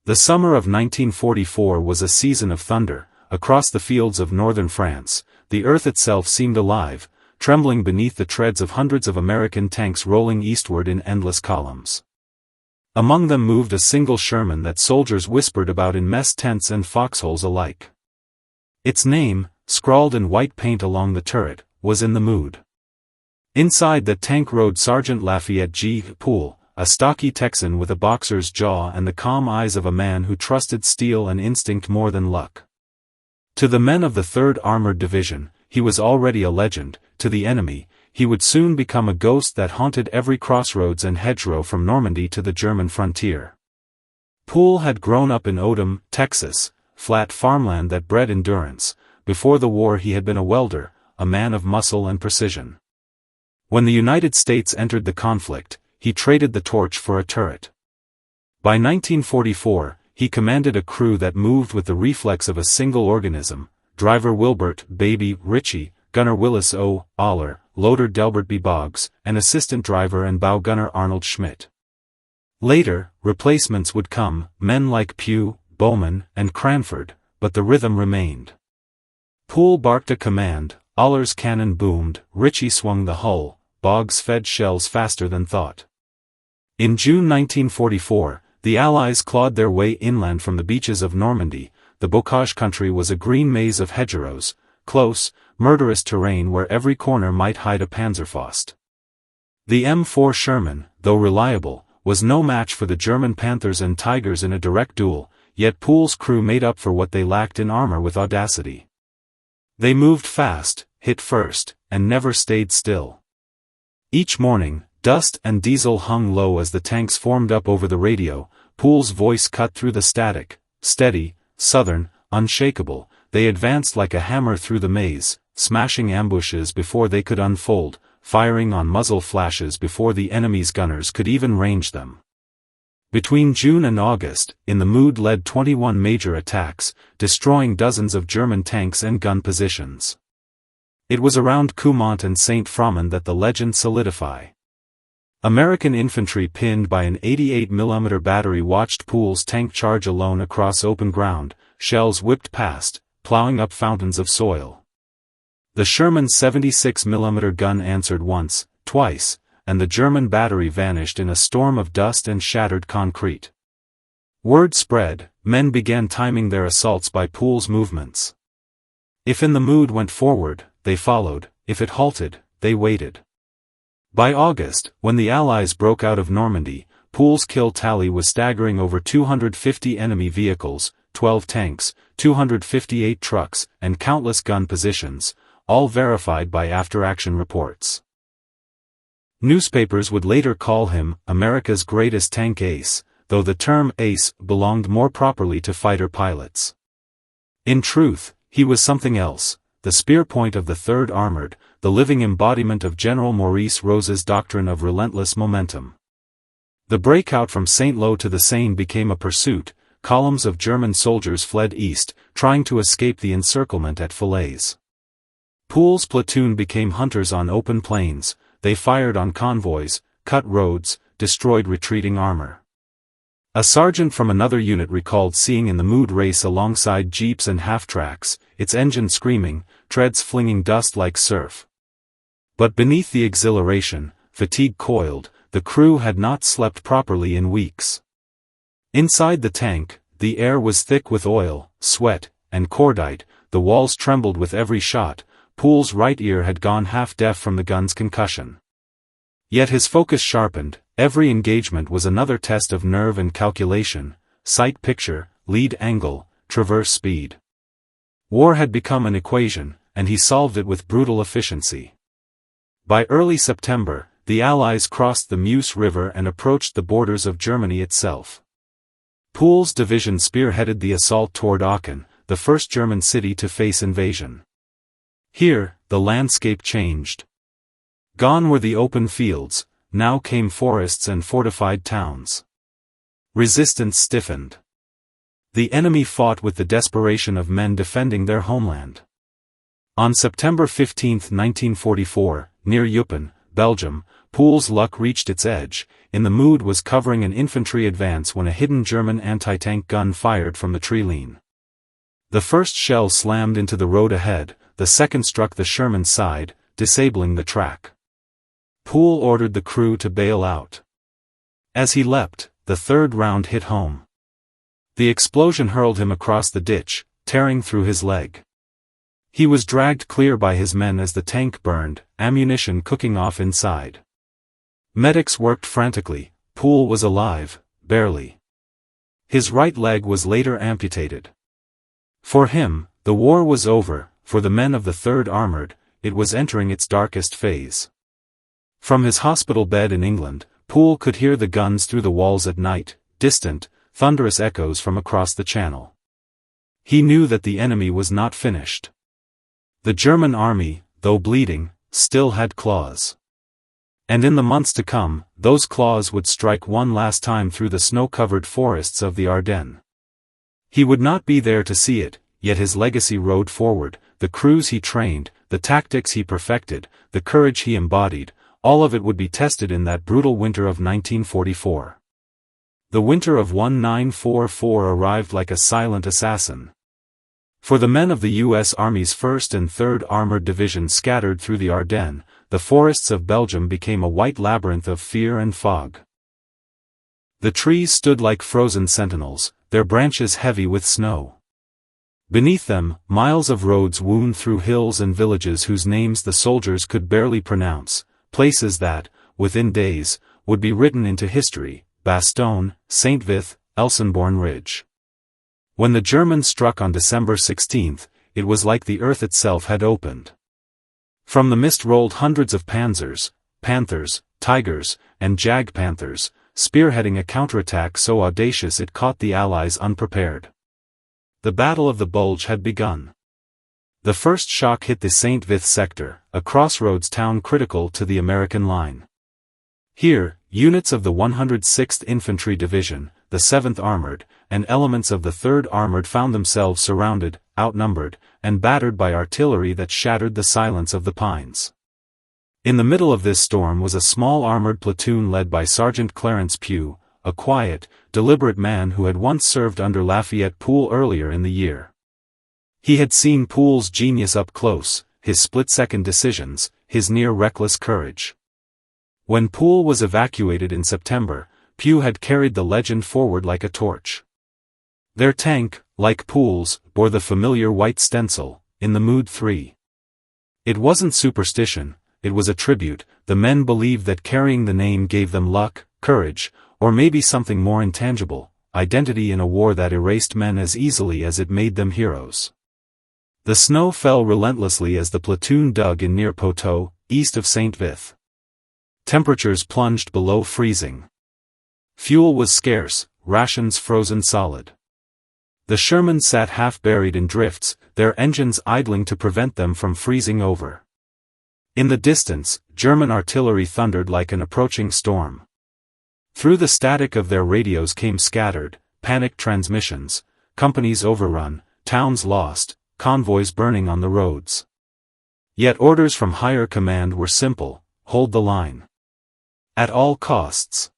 The summer of 1944 was a season of thunder. Across the fields of northern France, the earth itself seemed alive, trembling beneath the treads of hundreds of American tanks rolling eastward in endless columns. Among them moved a single Sherman that soldiers whispered about in mess tents and foxholes alike. Its name, scrawled in white paint along the turret, was in the mood. Inside that tank rode Sergeant Lafayette Pool, a stocky Texan with a boxer's jaw and the calm eyes of a man who trusted steel and instinct more than luck. To the men of the 3rd Armored Division, he was already a legend. To the enemy, he would soon become a ghost that haunted every crossroads and hedgerow from Normandy to the German frontier. Pool had grown up in Odom, Texas, flat farmland that bred endurance. Before the war he had been a welder, a man of muscle and precision. When the United States entered the conflict, he traded the torch for a turret. By 1944, he commanded a crew that moved with the reflex of a single organism: driver Wilbert "Baby" Ritchie, gunner Willis O. Aller, loader Delbert B. Boggs, and assistant driver and bow gunner Arnold Schmidt. Later, replacements would come, men like Pugh, Bowman, and Cranford, but the rhythm remained. Pool barked a command, Aller's cannon boomed, Ritchie swung the hull, Boggs fed shells faster than thought. In June 1944, the Allies clawed their way inland from the beaches of Normandy. The Bocage country was a green maze of hedgerows, close, murderous terrain where every corner might hide a Panzerfaust. The M4 Sherman, though reliable, was no match for the German Panthers and Tigers in a direct duel, yet Pool's crew made up for what they lacked in armor with audacity. They moved fast, hit first, and never stayed still. Each morning, dust and diesel hung low as the tanks formed up over the radio. Pool's voice cut through the static, steady, southern, unshakable. They advanced like a hammer through the maze, smashing ambushes before they could unfold, firing on muzzle flashes before the enemy's gunners could even range them. Between June and August, In the Mood led 21 major attacks, destroying dozens of German tanks and gun positions. It was around Coumont and Saint-Froment that the legend solidified. American infantry pinned by an 88mm battery watched Pool's tank charge alone across open ground. Shells whipped past, plowing up fountains of soil. The Sherman's 76mm gun answered once, twice, and the German battery vanished in a storm of dust and shattered concrete. Word spread, men began timing their assaults by Pool's movements. If In the Mood went forward, they followed; if it halted, they waited. By August, when the Allies broke out of Normandy, Pool's kill tally was staggering: over 250 enemy vehicles, 12 tanks, 258 trucks, and countless gun positions, all verified by after-action reports. Newspapers would later call him America's greatest tank ace, though the term ace belonged more properly to fighter pilots. In truth, he was something else, the spear point of the 3rd Armored, the living embodiment of General Maurice Rose's doctrine of relentless momentum. The breakout from Saint-Lô to the Seine became a pursuit. Columns of German soldiers fled east, trying to escape the encirclement at Falaise. Pool's platoon became hunters on open plains. They fired on convoys, cut roads, destroyed retreating armor. A sergeant from another unit recalled seeing In the Mood race alongside jeeps and half-tracks, its engine screaming, treads flinging dust like surf. But beneath the exhilaration, fatigue coiled. The crew had not slept properly in weeks. Inside the tank, the air was thick with oil, sweat, and cordite. The walls trembled with every shot. Pool's right ear had gone half-deaf from the gun's concussion. Yet his focus sharpened. Every engagement was another test of nerve and calculation: sight picture, lead angle, traverse speed. War had become an equation, and he solved it with brutal efficiency. By early September, the Allies crossed the Meuse River and approached the borders of Germany itself. Pool's division spearheaded the assault toward Aachen, the first German city to face invasion. Here, the landscape changed. Gone were the open fields, now came forests and fortified towns. Resistance stiffened. The enemy fought with the desperation of men defending their homeland. On September 15, 1944, near Eupen, Belgium, Pool's luck reached its edge. The mood was covering an infantry advance when a hidden German anti-tank gun fired from the tree line. The first shell slammed into the road ahead, the second struck the Sherman's side, disabling the track. Pool ordered the crew to bail out. As he leapt, the third round hit home. The explosion hurled him across the ditch, tearing through his leg. He was dragged clear by his men as the tank burned, ammunition cooking off inside. Medics worked frantically. Pool was alive, barely. His right leg was later amputated. For him, the war was over. For the men of the 3rd Armored, it was entering its darkest phase. From his hospital bed in England, Pool could hear the guns through the walls at night, distant, thunderous echoes from across the channel. He knew that the enemy was not finished. The German army, though bleeding, still had claws. And in the months to come, those claws would strike one last time through the snow-covered forests of the Ardennes. He would not be there to see it, yet his legacy rode forward, the crews he trained, the tactics he perfected, the courage he embodied, all of it would be tested in that brutal winter of 1944. The winter of 1944 arrived like a silent assassin. For the men of the U.S. Army's 1st and 3rd Armored Division scattered through the Ardennes, the forests of Belgium became a white labyrinth of fear and fog. The trees stood like frozen sentinels, their branches heavy with snow. Beneath them, miles of roads wound through hills and villages whose names the soldiers could barely pronounce, places that, within days, would be written into history: Bastogne, St. Vith, Elsenborn Ridge. When the Germans struck on December 16, it was like the earth itself had opened. From the mist rolled hundreds of Panzers, Panthers, Tigers, and Jag Panthers, spearheading a counterattack so audacious it caught the Allies unprepared. The Battle of the Bulge had begun. The first shock hit the St. Vith sector, a crossroads town critical to the American line. Here, units of the 106th Infantry Division, the 7th Armored, and elements of the 3rd Armored found themselves surrounded, outnumbered, and battered by artillery that shattered the silence of the pines. In the middle of this storm was a small armored platoon led by Sergeant Clarence Pugh, a quiet, deliberate man who had once served under Lafayette Pool earlier in the year. He had seen Pool's genius up close, his split-second decisions, his near-reckless courage. When Pool was evacuated in September, Pugh had carried the legend forward like a torch. Their tank, like Pool's, bore the familiar white stencil, "In the Mood 3." It wasn't superstition, it was a tribute. The men believed that carrying the name gave them luck, courage, or maybe something more intangible, identity in a war that erased men as easily as it made them heroes. The snow fell relentlessly as the platoon dug in near Poteau, east of St. Vith. Temperatures plunged below freezing. Fuel was scarce, rations frozen solid. The Sherman sat half-buried in drifts, their engines idling to prevent them from freezing over. In the distance, German artillery thundered like an approaching storm. Through the static of their radios came scattered, panicked transmissions: companies overrun, towns lost, convoys burning on the roads. Yet orders from higher command were simple: hold the line. At all costs.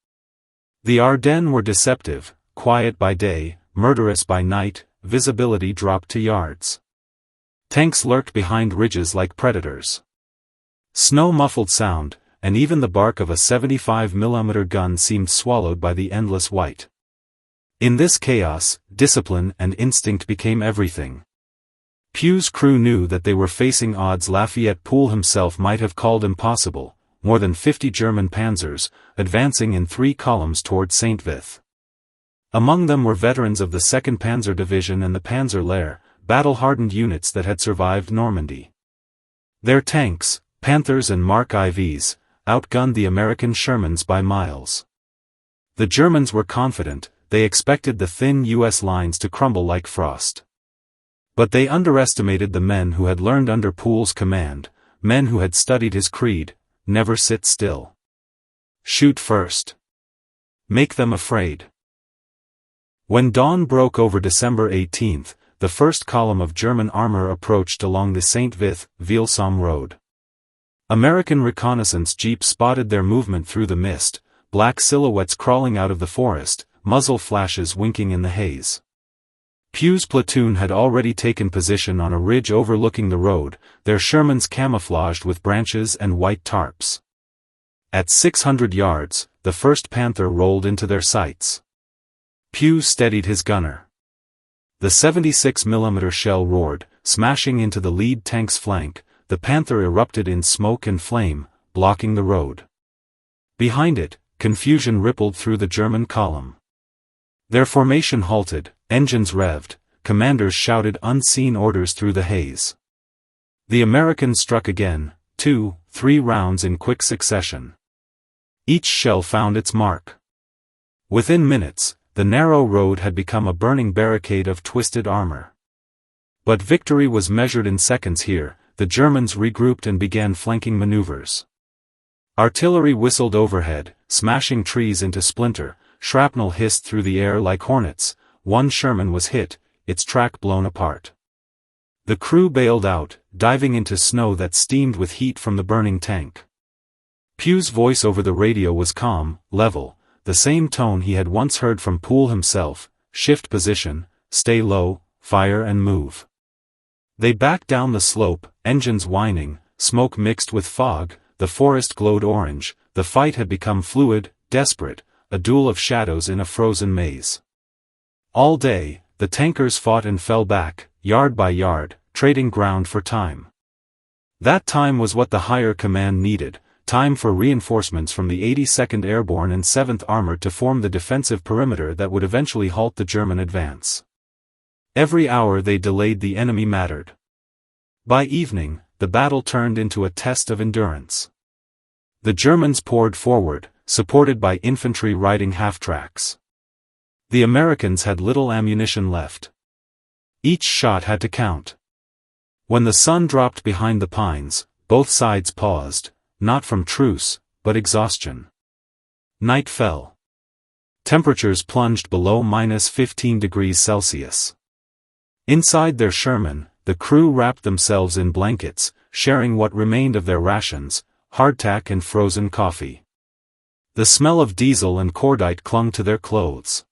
The Ardennes were deceptive, quiet by day, murderous by night, visibility dropped to yards. Tanks lurked behind ridges like predators. Snow muffled sound, and even the bark of a 75mm gun seemed swallowed by the endless white. In this chaos, discipline and instinct became everything. Pugh's crew knew that they were facing odds Lafayette Pool himself might have called impossible: more than 50 German Panzers, advancing in 3 columns toward St. Vith. Among them were veterans of the 2nd Panzer Division and the Panzer Lehr, battle-hardened units that had survived Normandy. Their tanks, Panthers and Mark IVs, outgunned the American Shermans by miles. The Germans were confident, they expected the thin U.S. lines to crumble like frost. But they underestimated the men who had learned under Pool's command, men who had studied his creed: never sit still. Shoot first. Make them afraid. When dawn broke over December 18, the first column of German armor approached along the St. Vith-Vielsomme road. American reconnaissance jeeps spotted their movement through the mist, black silhouettes crawling out of the forest, muzzle flashes winking in the haze. Pugh's platoon had already taken position on a ridge overlooking the road, their Shermans camouflaged with branches and white tarps. At 600 yards, the first Panther rolled into their sights. Pugh steadied his gunner. The 76mm shell roared, smashing into the lead tank's flank. The Panther erupted in smoke and flame, blocking the road. Behind it, confusion rippled through the German column. Their formation halted, engines revved, commanders shouted unseen orders through the haze. The Americans struck again, 2, 3 rounds in quick succession. Each shell found its mark. Within minutes, the narrow road had become a burning barricade of twisted armor. But victory was measured in seconds here. The Germans regrouped and began flanking maneuvers. Artillery whistled overhead, smashing trees into splinter, shrapnel hissed through the air like hornets. One Sherman was hit, its track blown apart. The crew bailed out, diving into snow that steamed with heat from the burning tank. Pugh's voice over the radio was calm, level, the same tone he had once heard from Pool himself: shift position, stay low, fire and move. They backed down the slope, engines whining, smoke mixed with fog, the forest glowed orange. The fight had become fluid, desperate, a duel of shadows in a frozen maze. All day, the tankers fought and fell back, yard by yard, trading ground for time. That time was what the higher command needed, time for reinforcements from the 82nd Airborne and 7th Armored to form the defensive perimeter that would eventually halt the German advance. Every hour they delayed the enemy mattered. By evening, the battle turned into a test of endurance. The Germans poured forward, supported by infantry riding half-tracks. The Americans had little ammunition left. Each shot had to count. When the sun dropped behind the pines, both sides paused, not from truce, but exhaustion. Night fell. Temperatures plunged below -15 degrees Celsius. Inside their Sherman, the crew wrapped themselves in blankets, sharing what remained of their rations, hardtack and frozen coffee. The smell of diesel and cordite clung to their clothes.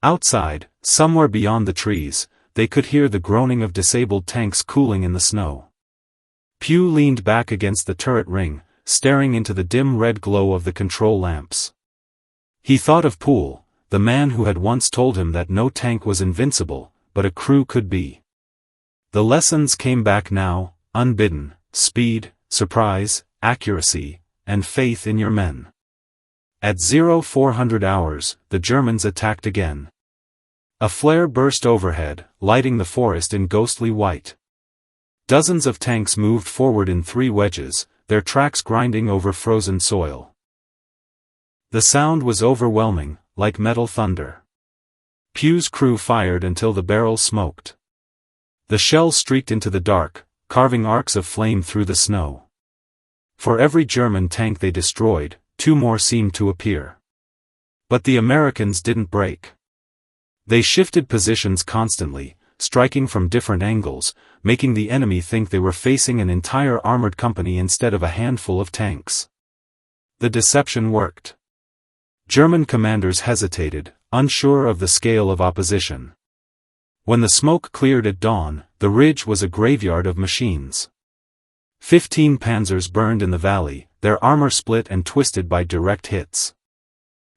Outside, somewhere beyond the trees, they could hear the groaning of disabled tanks cooling in the snow. Pugh leaned back against the turret ring, staring into the dim red glow of the control lamps. He thought of Pool, the man who had once told him that no tank was invincible, but a crew could be. The lessons came back now, unbidden: speed, surprise, accuracy, and faith in your men. At 0400 hours, the Germans attacked again. A flare burst overhead, lighting the forest in ghostly white. Dozens of tanks moved forward in 3 wedges, their tracks grinding over frozen soil. The sound was overwhelming, like metal thunder. Pugh's crew fired until the barrels smoked. The shells streaked into the dark, carving arcs of flame through the snow. For every German tank they destroyed, 2 more seemed to appear. But the Americans didn't break. They shifted positions constantly, striking from different angles, making the enemy think they were facing an entire armored company instead of a handful of tanks. The deception worked. German commanders hesitated, unsure of the scale of opposition. When the smoke cleared at dawn, the ridge was a graveyard of machines. 15 Panzers burned in the valley, their armor split and twisted by direct hits.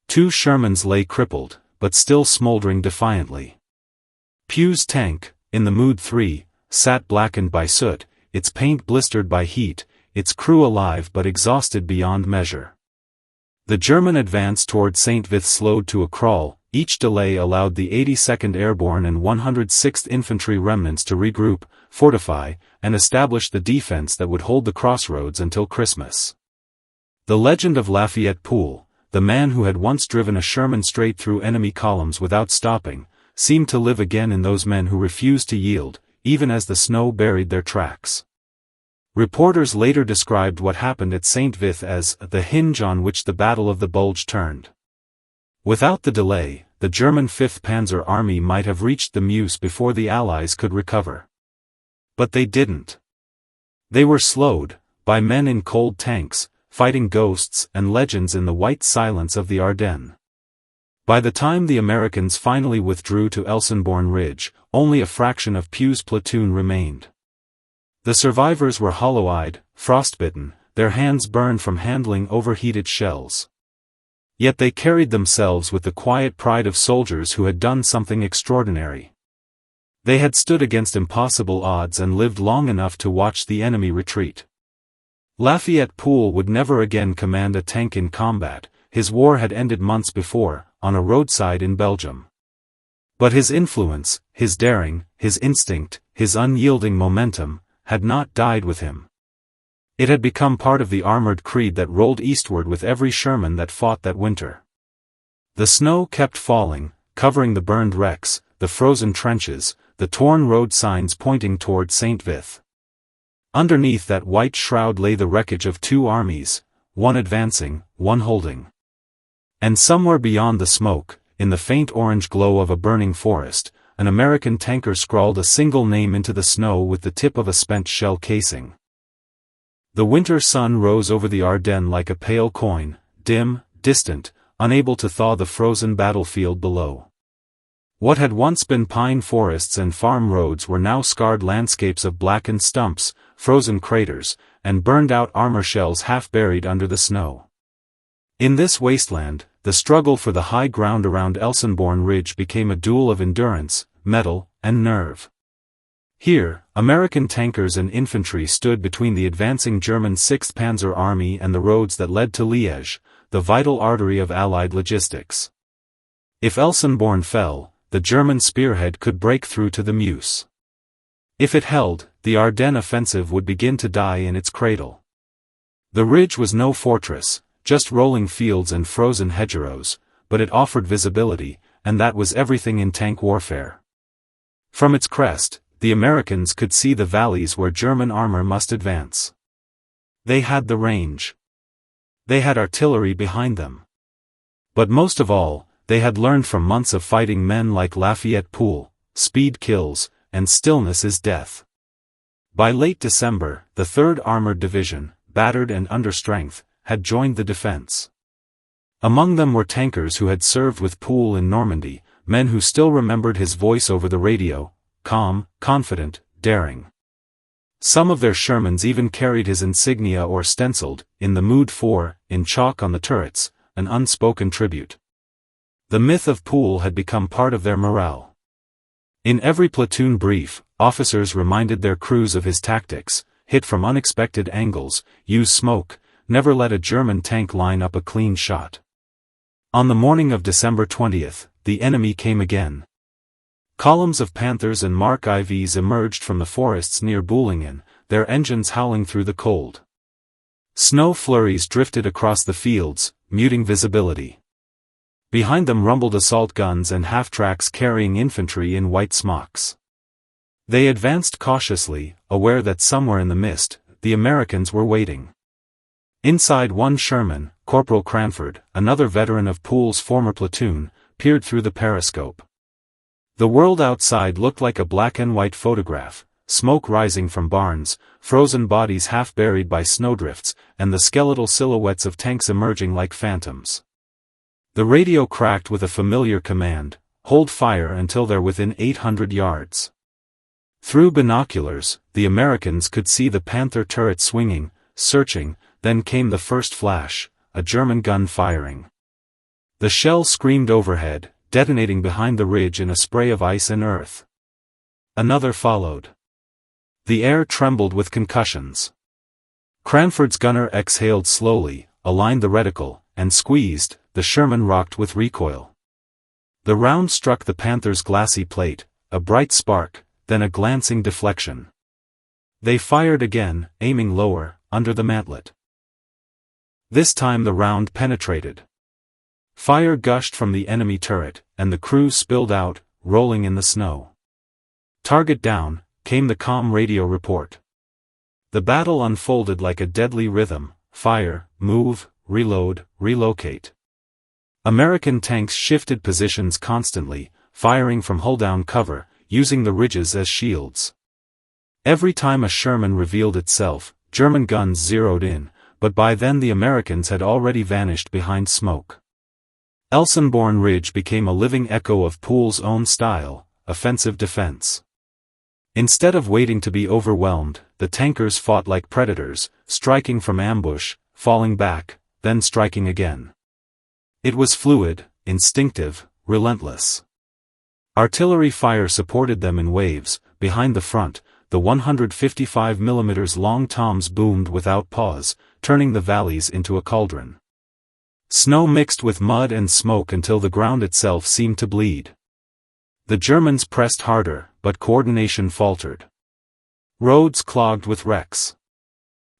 2 Shermans lay crippled, but still smoldering defiantly. Pugh's tank, in the Mood 3, sat blackened by soot, its paint blistered by heat, its crew alive but exhausted beyond measure. The German advance toward St. Vith slowed to a crawl. Each delay allowed the 82nd Airborne and 106th Infantry remnants to regroup, fortify, and establish the defense that would hold the crossroads until Christmas. The legend of Lafayette Pool, the man who had once driven a Sherman straight through enemy columns without stopping, seemed to live again in those men who refused to yield, even as the snow buried their tracks. Reporters later described what happened at St. Vith as the hinge on which the Battle of the Bulge turned. Without the delay, the German 5th Panzer Army might have reached the Meuse before the Allies could recover. But they didn't. They were slowed, by men in cold tanks, fighting ghosts and legends in the white silence of the Ardennes. By the time the Americans finally withdrew to Elsenborn Ridge, only a fraction of Pugh's platoon remained. The survivors were hollow-eyed, frostbitten, their hands burned from handling overheated shells. Yet they carried themselves with the quiet pride of soldiers who had done something extraordinary. They had stood against impossible odds and lived long enough to watch the enemy retreat. Lafayette Pool would never again command a tank in combat. His war had ended months before, on a roadside in Belgium. But his influence, his daring, his instinct, his unyielding momentum, had not died with him. It had become part of the armored creed that rolled eastward with every Sherman that fought that winter. The snow kept falling, covering the burned wrecks, the frozen trenches, the torn road signs pointing toward St. Vith. Underneath that white shroud lay the wreckage of two armies, one advancing, one holding. And somewhere beyond the smoke, in the faint orange glow of a burning forest, an American tanker scrawled a single name into the snow with the tip of a spent shell casing. The winter sun rose over the Ardennes like a pale coin, dim, distant, unable to thaw the frozen battlefield below. What had once been pine forests and farm roads were now scarred landscapes of blackened stumps, frozen craters, and burned-out armor shells half buried under the snow. In this wasteland, the struggle for the high ground around Elsenborn Ridge became a duel of endurance, mettle, and nerve. Here, American tankers and infantry stood between the advancing German 6th Panzer Army and the roads that led to Liège, the vital artery of Allied logistics. If Elsenborn fell, the German spearhead could break through to the Meuse. If it held, the Ardennes offensive would begin to die in its cradle. The ridge was no fortress, just rolling fields and frozen hedgerows, but it offered visibility, and that was everything in tank warfare. From its crest, the Americans could see the valleys where German armor must advance. They had the range. They had artillery behind them. But most of all, they had learned from months of fighting men like Lafayette Pool, speed kills, and stillness is death. By late December, the 3rd Armored Division, battered and under strength, had joined the defense. Among them were tankers who had served with Pool in Normandy, men who still remembered his voice over the radio, calm, confident, daring. Some of their Shermans even carried his insignia or stenciled, in the mood for, in chalk on the turrets, an unspoken tribute. The myth of Pool had become part of their morale. In every platoon brief, officers reminded their crews of his tactics: hit from unexpected angles, use smoke, never let a German tank line up a clean shot. On the morning of December 20th, the enemy came again. Columns of Panthers and Mark IVs emerged from the forests near Boulingen, their engines howling through the cold. Snow flurries drifted across the fields, muting visibility. Behind them rumbled assault guns and half-tracks carrying infantry in white smocks. They advanced cautiously, aware that somewhere in the mist, the Americans were waiting. Inside one Sherman, Corporal Cranford, another veteran of Pool's former platoon, peered through the periscope. The world outside looked like a black and white photograph, smoke rising from barns, frozen bodies half buried by snowdrifts, and the skeletal silhouettes of tanks emerging like phantoms. The radio cracked with a familiar command: hold fire until they're within 800 yards. Through binoculars, the Americans could see the Panther turret swinging, searching. Then came the first flash, a German gun firing. The shell screamed overhead, detonating behind the ridge in a spray of ice and earth. Another followed. The air trembled with concussions. Cranford's gunner exhaled slowly, aligned the reticle, and squeezed. The Sherman rocked with recoil. The round struck the Panther's glassy plate, a bright spark, then a glancing deflection. They fired again, aiming lower, under the mantlet. This time the round penetrated. Fire gushed from the enemy turret, and the crew spilled out, rolling in the snow. Target down, came the calm radio report. The battle unfolded like a deadly rhythm: fire, move, reload, relocate. American tanks shifted positions constantly, firing from hull-down cover, using the ridges as shields. Every time a Sherman revealed itself, German guns zeroed in, but by then the Americans had already vanished behind smoke. Elsenborn Ridge became a living echo of Pool's own style, offensive defense. Instead of waiting to be overwhelmed, the tankers fought like predators, striking from ambush, falling back, then striking again. It was fluid, instinctive, relentless. Artillery fire supported them in waves. Behind the front, the 155 mm long toms boomed without pause, turning the valleys into a cauldron. Snow mixed with mud and smoke until the ground itself seemed to bleed. The Germans pressed harder, but coordination faltered. Roads clogged with wrecks.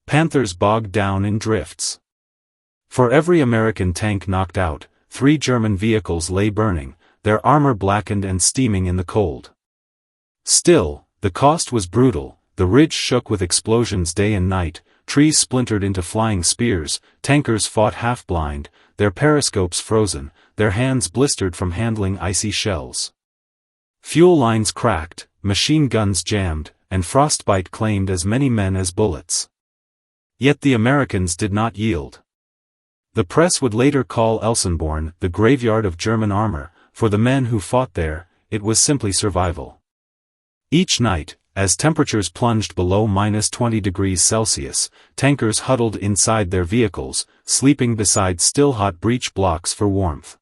Panthers bogged down in drifts. For every American tank knocked out, 3 German vehicles lay burning, their armor blackened and steaming in the cold. Still, the cost was brutal. The ridge shook with explosions day and night, trees splintered into flying spears, tankers fought half-blind, their periscopes frozen, their hands blistered from handling icy shells. Fuel lines cracked, machine guns jammed, and frostbite claimed as many men as bullets. Yet the Americans did not yield. The press would later call Elsenborn the graveyard of German armor. For the men who fought there, it was simply survival. Each night, as temperatures plunged below -20 degrees Celsius, tankers huddled inside their vehicles, sleeping beside still-hot breech blocks for warmth.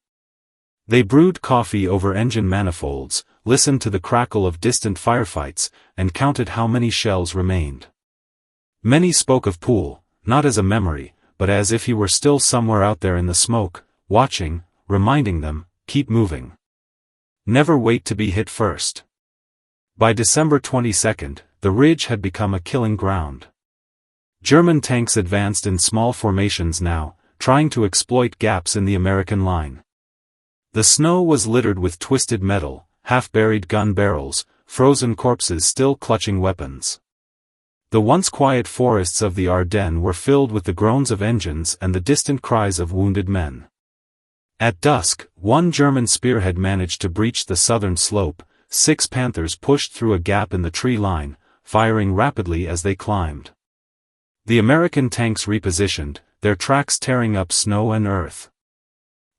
They brewed coffee over engine manifolds, listened to the crackle of distant firefights, and counted how many shells remained. Many spoke of Pool, not as a memory, but as if he were still somewhere out there in the smoke, watching, reminding them, keep moving. Never wait to be hit first. By December 22, the ridge had become a killing ground. German tanks advanced in small formations now, trying to exploit gaps in the American line. The snow was littered with twisted metal, half-buried gun barrels, frozen corpses still clutching weapons. The once quiet forests of the Ardennes were filled with the groans of engines and the distant cries of wounded men. At dusk, 1 German spearhead managed to breach the southern slope. 6 Panthers pushed through a gap in the tree line, firing rapidly as they climbed. The American tanks repositioned, their tracks tearing up snow and earth.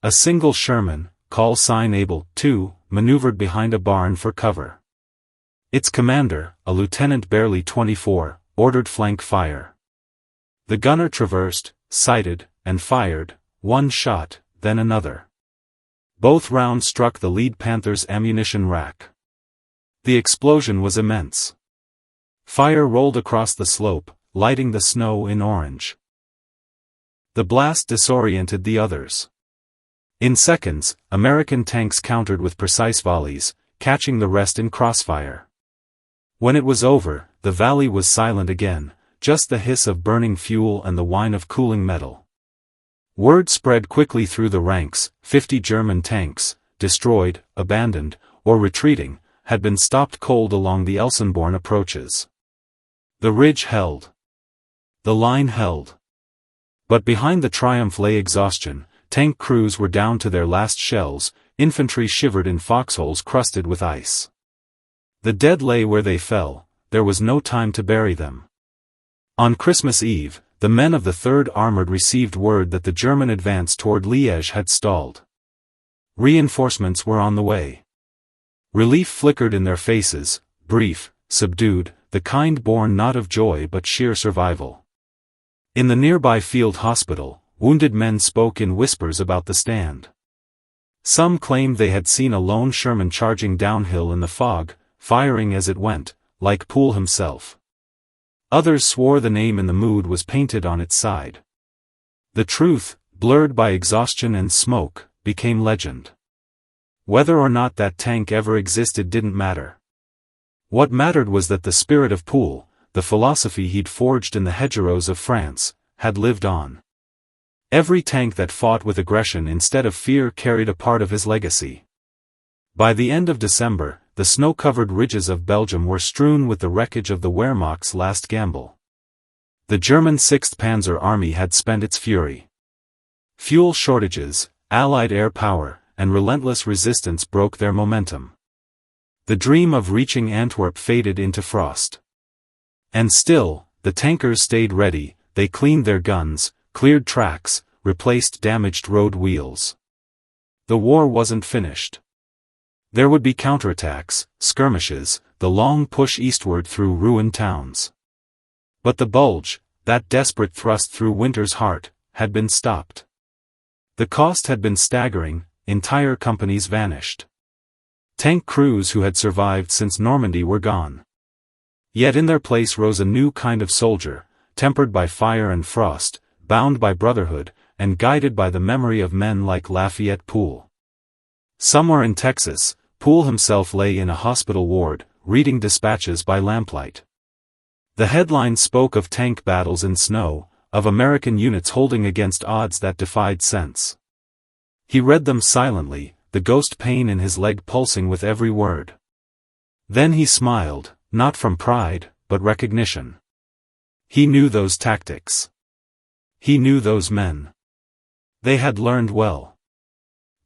A single Sherman, call sign Able, 2, maneuvered behind a barn for cover. Its commander, a lieutenant barely 24, ordered flank fire. The gunner traversed, sighted, and fired, 1 shot, then another. Both rounds struck the lead Panther's ammunition rack. The explosion was immense. Fire rolled across the slope, lighting the snow in orange. The blast disoriented the others. In seconds, American tanks countered with precise volleys, catching the rest in crossfire. When it was over, the valley was silent again, just the hiss of burning fuel and the whine of cooling metal. Word spread quickly through the ranks. 50 German tanks, destroyed, abandoned, or retreating, had been stopped cold along the Elsenborn approaches. The ridge held. The line held. But behind the triumph lay exhaustion. Tank crews were down to their last shells, infantry shivered in foxholes crusted with ice. The dead lay where they fell, there was no time to bury them. On Christmas Eve, the men of the 3rd Armored received word that the German advance toward Liège had stalled. Reinforcements were on the way. Relief flickered in their faces, brief, subdued, the kind born not of joy but sheer survival. In the nearby field hospital, wounded men spoke in whispers about the stand. Some claimed they had seen a lone Sherman charging downhill in the fog, firing as it went, like Pool himself. Others swore the name in the mood was painted on its side. The truth, blurred by exhaustion and smoke, became legend. Whether or not that tank ever existed didn't matter. What mattered was that the spirit of Pool, the philosophy he'd forged in the hedgerows of France, had lived on. Every tank that fought with aggression instead of fear carried a part of his legacy. By the end of December, the snow-covered ridges of Belgium were strewn with the wreckage of the Wehrmacht's last gamble. The German 6th Panzer Army had spent its fury. Fuel shortages, Allied air power, and relentless resistance broke their momentum. The dream of reaching Antwerp faded into frost. And still, the tankers stayed ready. They cleaned their guns, cleared tracks, replaced damaged road wheels. The war wasn't finished. There would be counterattacks, skirmishes, the long push eastward through ruined towns. But the Bulge, that desperate thrust through winter's heart, had been stopped. The cost had been staggering, entire companies vanished. Tank crews who had survived since Normandy were gone. Yet in their place rose a new kind of soldier, tempered by fire and frost, bound by brotherhood, and guided by the memory of men like Lafayette Pool. Somewhere in Texas, Pool himself lay in a hospital ward, reading dispatches by lamplight. The headlines spoke of tank battles in snow, of American units holding against odds that defied sense. He read them silently, the ghost pain in his leg pulsing with every word. Then he smiled, not from pride, but recognition. He knew those tactics. He knew those men. They had learned well.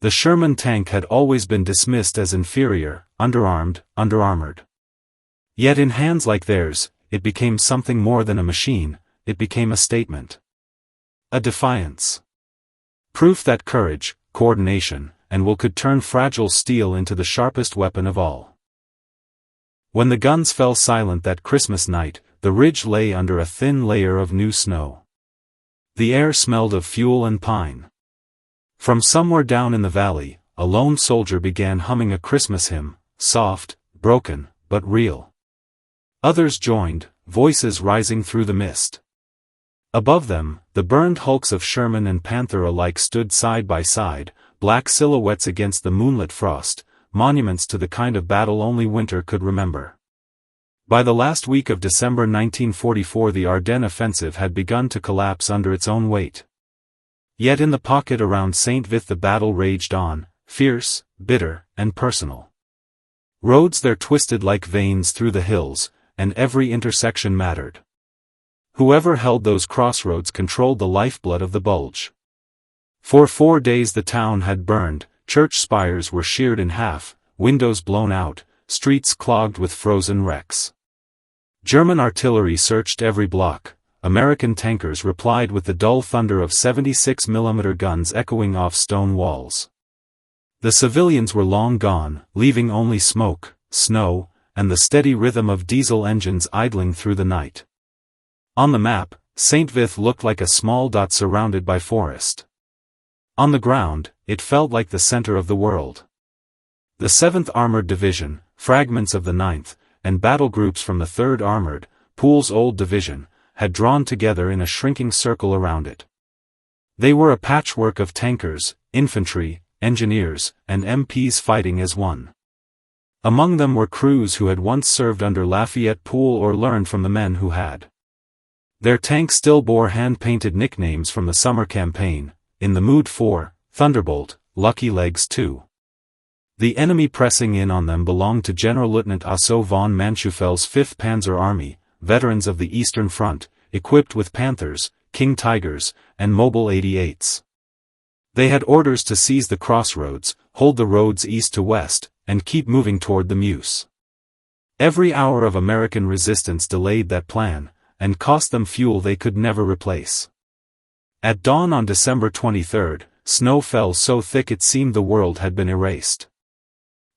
The Sherman tank had always been dismissed as inferior, underarmed, underarmored. Yet in hands like theirs, it became something more than a machine, it became a statement. A defiance. Proof that courage, coordination, and will could turn fragile steel into the sharpest weapon of all. When the guns fell silent that Christmas night, the ridge lay under a thin layer of new snow. The air smelled of fuel and pine. From somewhere down in the valley, a lone soldier began humming a Christmas hymn, soft, broken, but real. Others joined, voices rising through the mist. Above them, the burned hulks of Sherman and Panther alike stood side by side, black silhouettes against the moonlit frost, monuments to the kind of battle only winter could remember. By the last week of December 1944 the Ardennes Offensive had begun to collapse under its own weight. Yet in the pocket around St. Vith the battle raged on, fierce, bitter, and personal. Roads there twisted like veins through the hills, and every intersection mattered. Whoever held those crossroads controlled the lifeblood of the Bulge. For 4 days the town had burned, church spires were sheared in half, windows blown out, streets clogged with frozen wrecks. German artillery searched every block, American tankers replied with the dull thunder of 76mm guns echoing off stone walls. The civilians were long gone, leaving only smoke, snow, and the steady rhythm of diesel engines idling through the night. On the map, St. Vith looked like a small dot surrounded by forest. On the ground, it felt like the center of the world. The 7th Armored Division, fragments of the 9th, and battle groups from the 3rd Armored, Pool's old division, had drawn together in a shrinking circle around it. They were a patchwork of tankers, infantry, engineers, and MPs fighting as one. Among them were crews who had once served under Lafayette Pool or learned from the men who had. Their tanks still bore hand-painted nicknames from the summer campaign, In the Mood for, Thunderbolt, Lucky Legs 2. The enemy pressing in on them belonged to General Lieutenant Otto von Manschuffel's 5th Panzer Army, veterans of the Eastern Front, equipped with Panthers, King Tigers, and Mobile 88s. They had orders to seize the crossroads, hold the roads east to west, and keep moving toward the Meuse. Every hour of American resistance delayed that plan, and cost them fuel they could never replace. At dawn on December 23, snow fell so thick it seemed the world had been erased.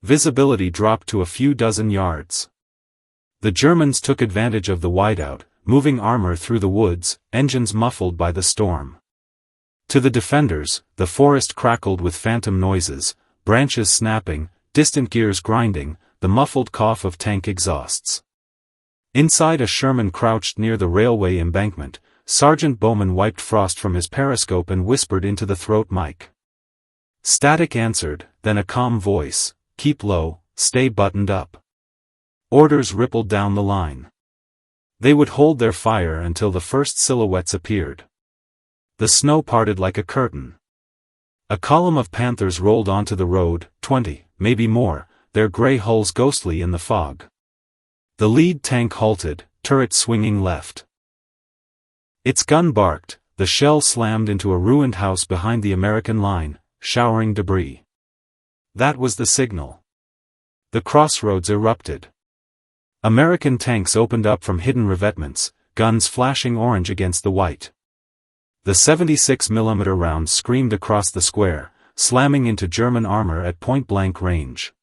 Visibility dropped to a few dozen yards. The Germans took advantage of the whiteout, moving armor through the woods, engines muffled by the storm. To the defenders, the forest crackled with phantom noises, branches snapping, distant gears grinding, the muffled cough of tank exhausts. Inside a Sherman crouched near the railway embankment, Sergeant Bowman wiped frost from his periscope and whispered into the throat mic. Static answered, then a calm voice, "Keep low, stay buttoned up." Orders rippled down the line. They would hold their fire until the first silhouettes appeared. The snow parted like a curtain. A column of Panthers rolled onto the road, 20, maybe more, their gray hulls ghostly in the fog. The lead tank halted, turret swinging left. Its gun barked, the shell slammed into a ruined house behind the American line, showering debris. That was the signal. The crossroads erupted. American tanks opened up from hidden revetments, guns flashing orange against the white. The 76mm rounds screamed across the square, slamming into German armor at point-blank range.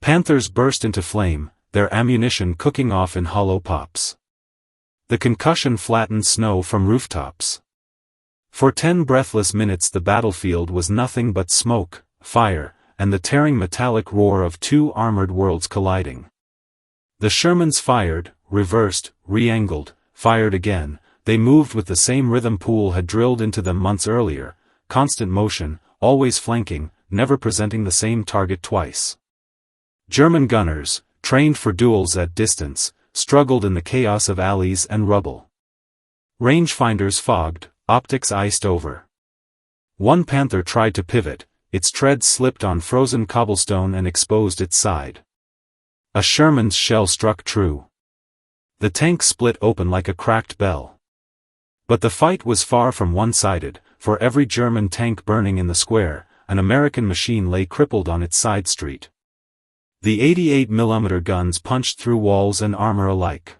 Panthers burst into flame, their ammunition cooking off in hollow pops. The concussion flattened snow from rooftops. For 10 breathless minutes the battlefield was nothing but smoke, fire, and the tearing metallic roar of two armored worlds colliding. The Shermans fired, reversed, re-angled, fired again. They moved with the same rhythm Pool had drilled into them months earlier, constant motion, always flanking, never presenting the same target twice. German gunners, trained for duels at distance, struggled in the chaos of alleys and rubble. Rangefinders fogged, optics iced over. One Panther tried to pivot, its treads slipped on frozen cobblestone and exposed its side. A Sherman's shell struck true. The tank split open like a cracked bell. But the fight was far from one-sided. For every German tank burning in the square, an American machine lay crippled on its side street. The 88mm guns punched through walls and armor alike.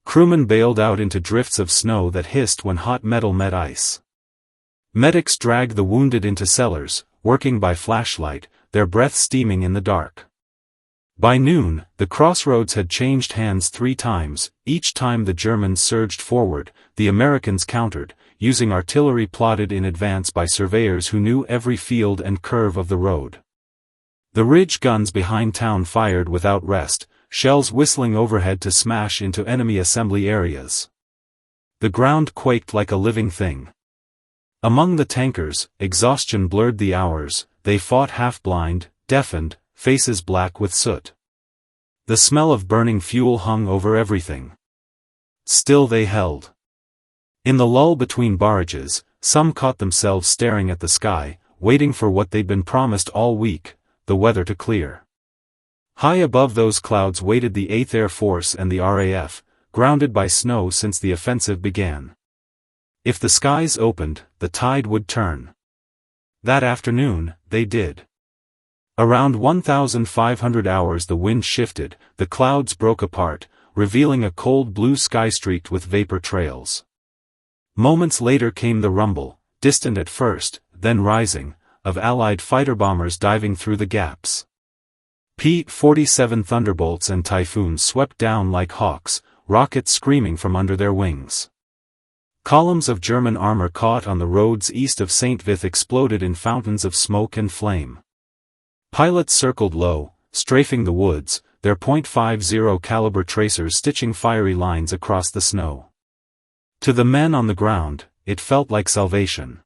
Crewmen bailed out into drifts of snow that hissed when hot metal met ice. Medics dragged the wounded into cellars, working by flashlight, their breath steaming in the dark. By noon, the crossroads had changed hands 3 times. Each time the Germans surged forward, the Americans countered, using artillery plotted in advance by surveyors who knew every field and curve of the road. The ridge guns behind town fired without rest, shells whistling overhead to smash into enemy assembly areas. The ground quaked like a living thing. Among the tankers, exhaustion blurred the hours. They fought half-blind, deafened, faces black with soot. The smell of burning fuel hung over everything. Still they held. In the lull between barrages, some caught themselves staring at the sky, waiting for what they'd been promised all week, the weather to clear. High above those clouds waited the 8th Air Force and the RAF, grounded by snow since the offensive began. If the skies opened, the tide would turn. That afternoon, they did. Around 1,500 hours the wind shifted, the clouds broke apart, revealing a cold blue sky streaked with vapor trails. Moments later came the rumble, distant at first, then rising, of Allied fighter-bombers diving through the gaps. P-47 Thunderbolts and Typhoons swept down like hawks, rockets screaming from under their wings. Columns of German armor caught on the roads east of St. Vith exploded in fountains of smoke and flame. Pilots circled low, strafing the woods, their .50 caliber tracers stitching fiery lines across the snow. To the men on the ground, it felt like salvation.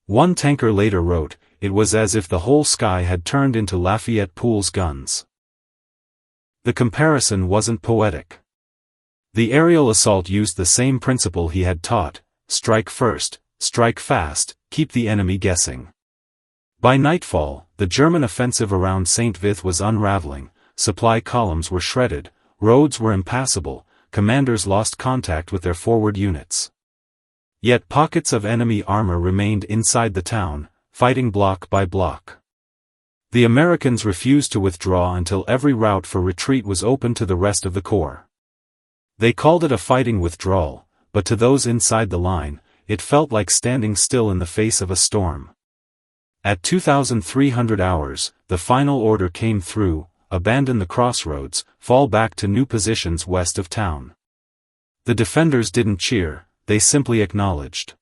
One tanker later wrote, "It was as if the whole sky had turned into Lafayette Pool's guns." The comparison wasn't poetic. The aerial assault used the same principle he had taught: strike first, strike fast, keep the enemy guessing. By nightfall, the German offensive around St. Vith was unraveling, supply columns were shredded, roads were impassable, commanders lost contact with their forward units. Yet pockets of enemy armor remained inside the town, fighting block by block. The Americans refused to withdraw until every route for retreat was open to the rest of the corps. They called it a fighting withdrawal, but to those inside the line, it felt like standing still in the face of a storm. At 2,300 hours, the final order came through: abandon the crossroads, fall back to new positions west of town. The defenders didn't cheer, they simply acknowledged.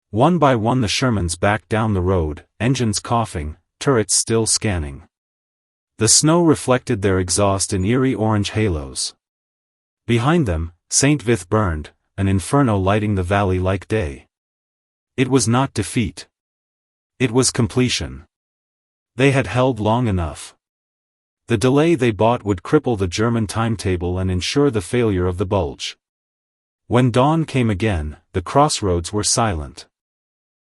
One by one the Shermans backed down the road, engines coughing, turrets still scanning. The snow reflected their exhaust in eerie orange halos. Behind them, St. Vith burned, an inferno lighting the valley like day. It was not defeat. It was completion. They had held long enough. The delay they bought would cripple the German timetable and ensure the failure of the Bulge. When dawn came again, the crossroads were silent.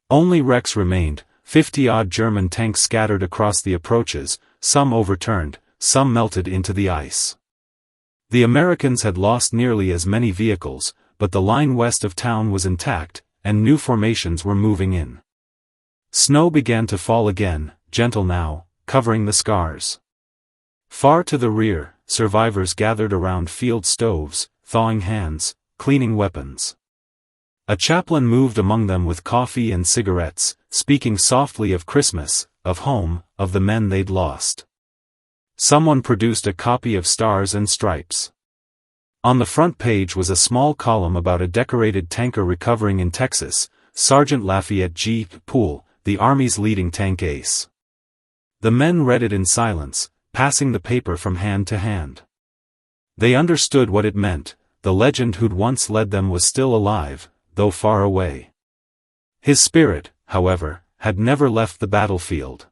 Only wrecks remained, 50-odd German tanks scattered across the approaches, some overturned, some melted into the ice. The Americans had lost nearly as many vehicles, but the line west of town was intact, and new formations were moving in. Snow began to fall again, gentle now, covering the scars. Far to the rear, survivors gathered around field stoves, thawing hands, cleaning weapons. A chaplain moved among them with coffee and cigarettes, speaking softly of Christmas, of home, of the men they'd lost. Someone produced a copy of Stars and Stripes. On the front page was a small column about a decorated tanker recovering in Texas, Sergeant Lafayette Pool, the Army's leading tank ace. The men read it in silence, passing the paper from hand to hand. They understood what it meant. The legend who'd once led them was still alive, though far away. His spirit, however, had never left the battlefield.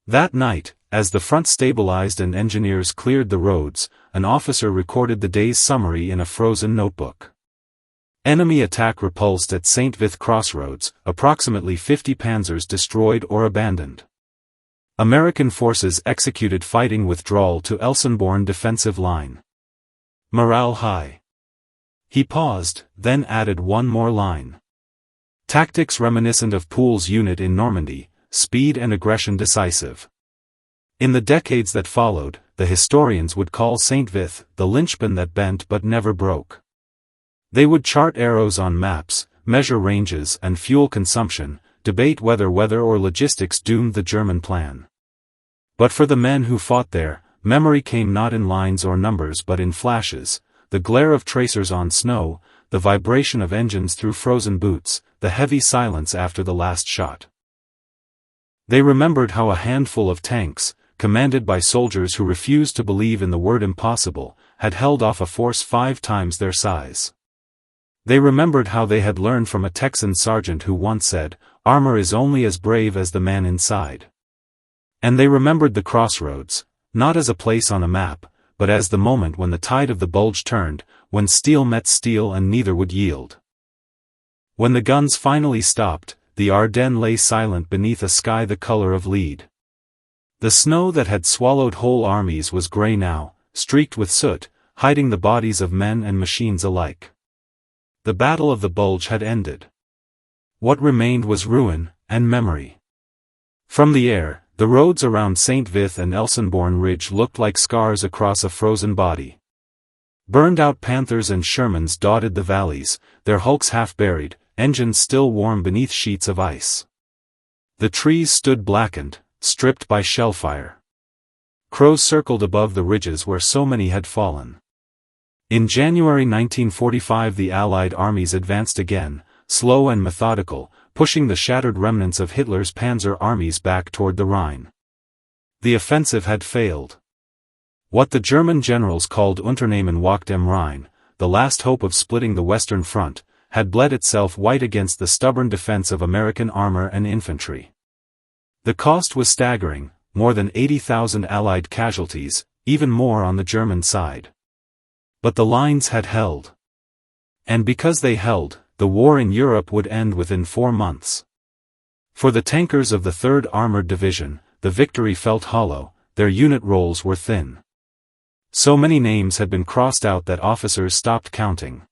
That night, as the front stabilized and engineers cleared the roads, an officer recorded the day's summary in a frozen notebook. Enemy attack repulsed at St. Vith crossroads, approximately 50 Panzers destroyed or abandoned. American forces executed fighting withdrawal to Elsenborn defensive line. Morale high. He paused, then added one more line. Tactics reminiscent of Pool's unit in Normandy, speed and aggression decisive. In the decades that followed, the historians would call St. Vith the linchpin that bent but never broke. They would chart arrows on maps, measure ranges and fuel consumption, debate whether weather or logistics doomed the German plan. But for the men who fought there, memory came not in lines or numbers but in flashes, the glare of tracers on snow, the vibration of engines through frozen boots, the heavy silence after the last shot. They remembered how a handful of tanks, commanded by soldiers who refused to believe in the word impossible, had held off a force 5 times their size. They remembered how they had learned from a Texan sergeant who once said, "Armor is only as brave as the man inside." And they remembered the crossroads, not as a place on a map, but as the moment when the tide of the Bulge turned, when steel met steel and neither would yield. When the guns finally stopped, the Ardennes lay silent beneath a sky the color of lead. The snow that had swallowed whole armies was gray now, streaked with soot, hiding the bodies of men and machines alike. The Battle of the Bulge had ended. What remained was ruin and memory. From the air, the roads around St. Vith and Elsenborn Ridge looked like scars across a frozen body. Burned-out Panthers and Shermans dotted the valleys, their hulks half-buried, engines still warm beneath sheets of ice. The trees stood blackened, stripped by shellfire. Crows circled above the ridges where so many had fallen. In January 1945 the Allied armies advanced again, slow and methodical, pushing the shattered remnants of Hitler's panzer armies back toward the Rhine. The offensive had failed. What the German generals called Unternehmen Wacht am Rhein, the last hope of splitting the Western Front, had bled itself white against the stubborn defense of American armor and infantry. The cost was staggering, more than 80,000 Allied casualties, even more on the German side. But the lines had held. And because they held, the war in Europe would end within 4 months. For the tankers of the 3rd Armored Division, the victory felt hollow, their unit rolls were thin. So many names had been crossed out that officers stopped counting.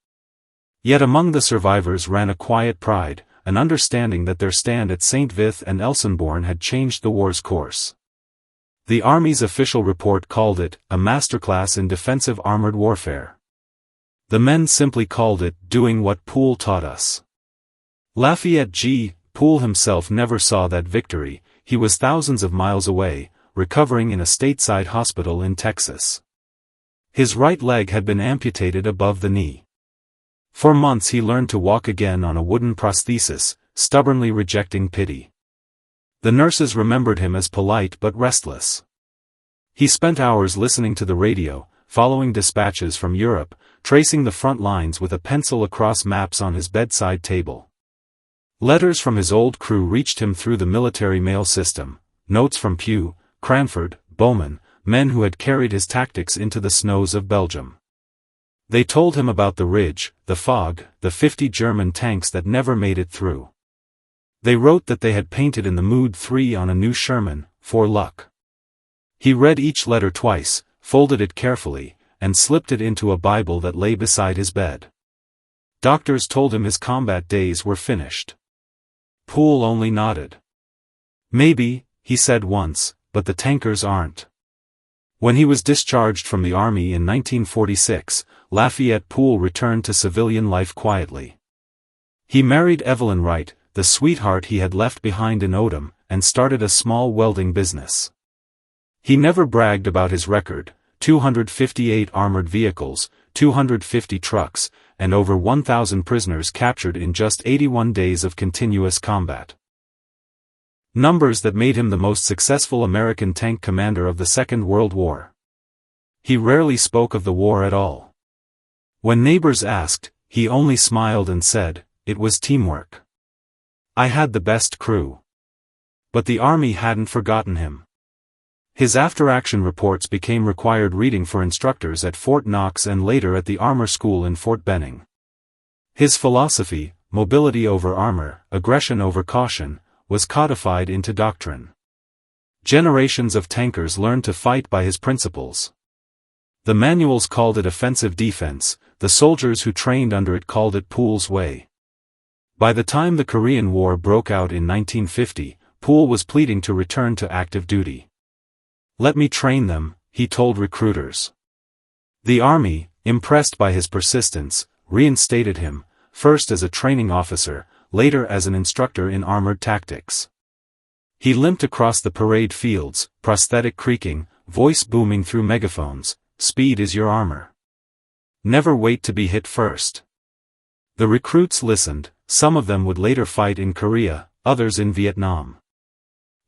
Yet among the survivors ran a quiet pride, an understanding that their stand at St. Vith and Elsenborn had changed the war's course. The Army's official report called it a masterclass in defensive armored warfare. The men simply called it doing what Pool taught us. Lafayette Pool himself never saw that victory. He was thousands of miles away, recovering in a stateside hospital in Texas. His right leg had been amputated above the knee. For months he learned to walk again on a wooden prosthesis, stubbornly rejecting pity. The nurses remembered him as polite but restless. He spent hours listening to the radio, following dispatches from Europe, tracing the front lines with a pencil across maps on his bedside table. Letters from his old crew reached him through the military mail system, notes from Pugh, Cranford, Bowman, men who had carried his tactics into the snows of Belgium. They told him about the ridge, the fog, the 50 German tanks that never made it through. They wrote that they had painted in the Mood 3 on a new Sherman, for luck. He read each letter twice, folded it carefully, and slipped it into a Bible that lay beside his bed. Doctors told him his combat days were finished. Pool only nodded. "Maybe," he said once, "but the tankers aren't." When he was discharged from the army in 1946, Lafayette Pool returned to civilian life quietly. He married Evelyn Wright, the sweetheart he had left behind in Odom, and started a small welding business. He never bragged about his record: 258 armored vehicles, 250 trucks, and over 1,000 prisoners captured in just 81 days of continuous combat. Numbers that made him the most successful American tank commander of the Second World War. He rarely spoke of the war at all. When neighbors asked, he only smiled and said, "It was teamwork. I had the best crew." But the army hadn't forgotten him. His after-action reports became required reading for instructors at Fort Knox and later at the Armor School in Fort Benning. His philosophy, mobility over armor, aggression over caution, was codified into doctrine. Generations of tankers learned to fight by his principles. The manuals called it offensive defense, the soldiers who trained under it called it Pool's way. By the time the Korean War broke out in 1950, Pool was pleading to return to active duty. "Let me train them," he told recruiters. The army, impressed by his persistence, reinstated him, first as a training officer, later as an instructor in armored tactics. He limped across the parade fields, prosthetic creaking, voice booming through megaphones, "Speed is your armor. Never wait to be hit first." The recruits listened. Some of them would later fight in Korea, others in Vietnam.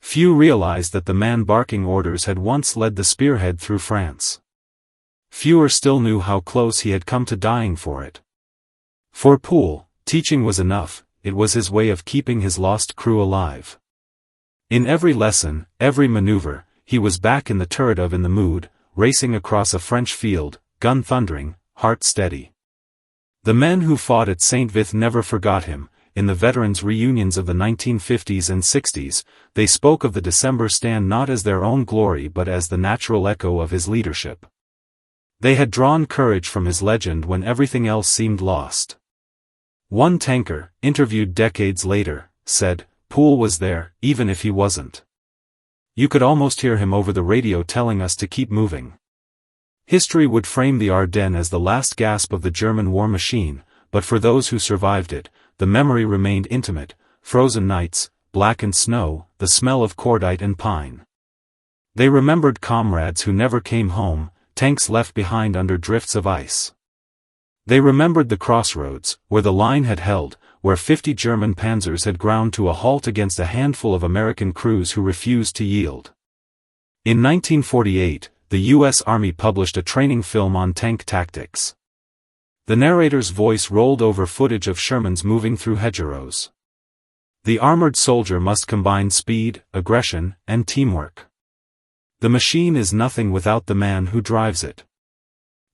Few realized that the man barking orders had once led the spearhead through France. Fewer still knew how close he had come to dying for it. For Pool, teaching was enough. It was his way of keeping his lost crew alive. In every lesson, every maneuver, he was back in the turret in the mood, racing across a French field, gun thundering, heart steady. The men who fought at St. Vith never forgot him. In the veterans' reunions of the 1950s and 60s, they spoke of the December stand not as their own glory but as the natural echo of his leadership. They had drawn courage from his legend when everything else seemed lost. One tanker, interviewed decades later, said, "Pool was there, even if he wasn't. You could almost hear him over the radio telling us to keep moving." History would frame the Ardennes as the last gasp of the German war machine, but for those who survived it, the memory remained intimate: frozen nights, blackened snow, the smell of cordite and pine. They remembered comrades who never came home, tanks left behind under drifts of ice. They remembered the crossroads, where the line had held, where 50 German Panzers had ground to a halt against a handful of American crews who refused to yield. In 1948, the U.S. Army published a training film on tank tactics. The narrator's voice rolled over footage of Shermans moving through hedgerows. The armored soldier must combine speed, aggression, and teamwork. The machine is nothing without the man who drives it.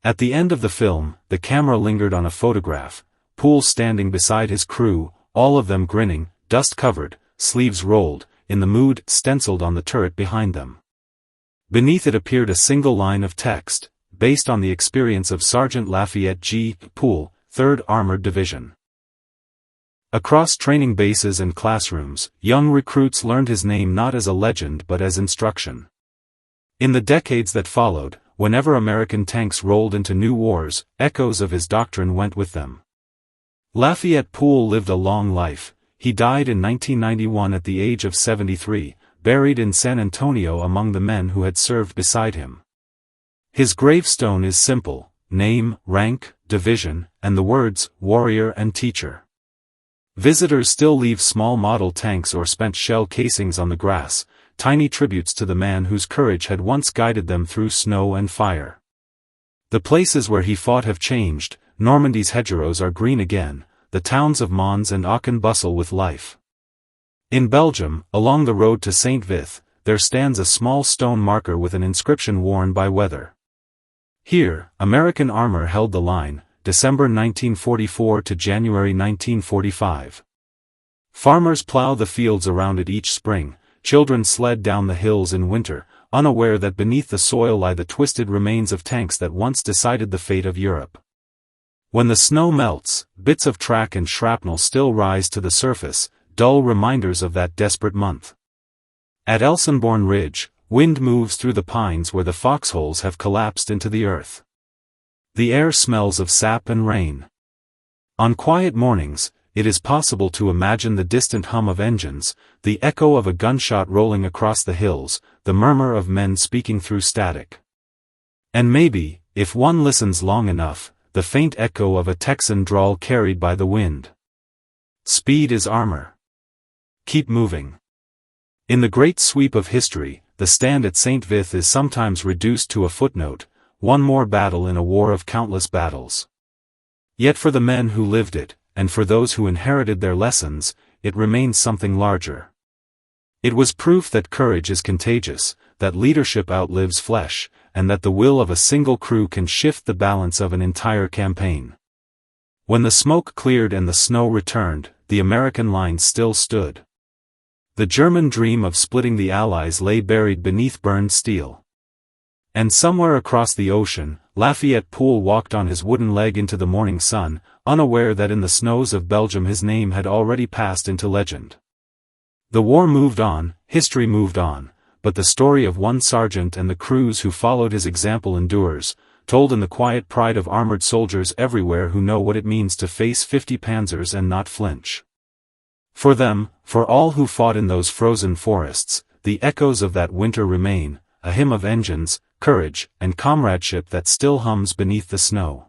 At the end of the film, the camera lingered on a photograph: Pool standing beside his crew, all of them grinning, dust-covered, sleeves rolled, in the mood stenciled on the turret behind them. Beneath it appeared a single line of text, based on the experience of Sergeant Lafayette Pool, 3rd Armored Division. Across training bases and classrooms, young recruits learned his name not as a legend but as instruction. In the decades that followed, whenever American tanks rolled into new wars, echoes of his doctrine went with them. Lafayette Pool lived a long life. He died in 1991 at the age of 73, buried in San Antonio among the men who had served beside him. His gravestone is simple: name, rank, division, and the words, warrior and teacher. Visitors still leave small model tanks or spent shell casings on the grass, tiny tributes to the man whose courage had once guided them through snow and fire. The places where he fought have changed. Normandy's hedgerows are green again, the towns of Mons and Aachen bustle with life. In Belgium, along the road to St. Vith, there stands a small stone marker with an inscription worn by weather. Here, American armor held the line, December 1944 to January 1945. Farmers plow the fields around it each spring, children sled down the hills in winter, unaware that beneath the soil lie the twisted remains of tanks that once decided the fate of Europe. When the snow melts, bits of track and shrapnel still rise to the surface, dull reminders of that desperate month. At Elsenborn Ridge, Wind moves through the pines where the foxholes have collapsed into the earth. The air smells of sap and rain. On quiet mornings, it is possible to imagine the distant hum of engines, the echo of a gunshot rolling across the hills, the murmur of men speaking through static. And maybe, if one listens long enough, the faint echo of a Texan drawl carried by the wind. Speed is armor. Keep moving. In the great sweep of history, the stand at St. Vith is sometimes reduced to a footnote, one more battle in a war of countless battles. Yet for the men who lived it, and for those who inherited their lessons, it remains something larger. It was proof that courage is contagious, that leadership outlives flesh, and that the will of a single crew can shift the balance of an entire campaign. When the smoke cleared and the snow returned, the American lines still stood. The German dream of splitting the Allies lay buried beneath burned steel. And somewhere across the ocean, Lafayette Pool walked on his wooden leg into the morning sun, unaware that in the snows of Belgium his name had already passed into legend. The war moved on, history moved on, but the story of one sergeant and the crews who followed his example endures, told in the quiet pride of armored soldiers everywhere who know what it means to face 50 Panzers and not flinch. For them, for all who fought in those frozen forests, the echoes of that winter remain, a hymn of engines, courage, and comradeship that still hums beneath the snow.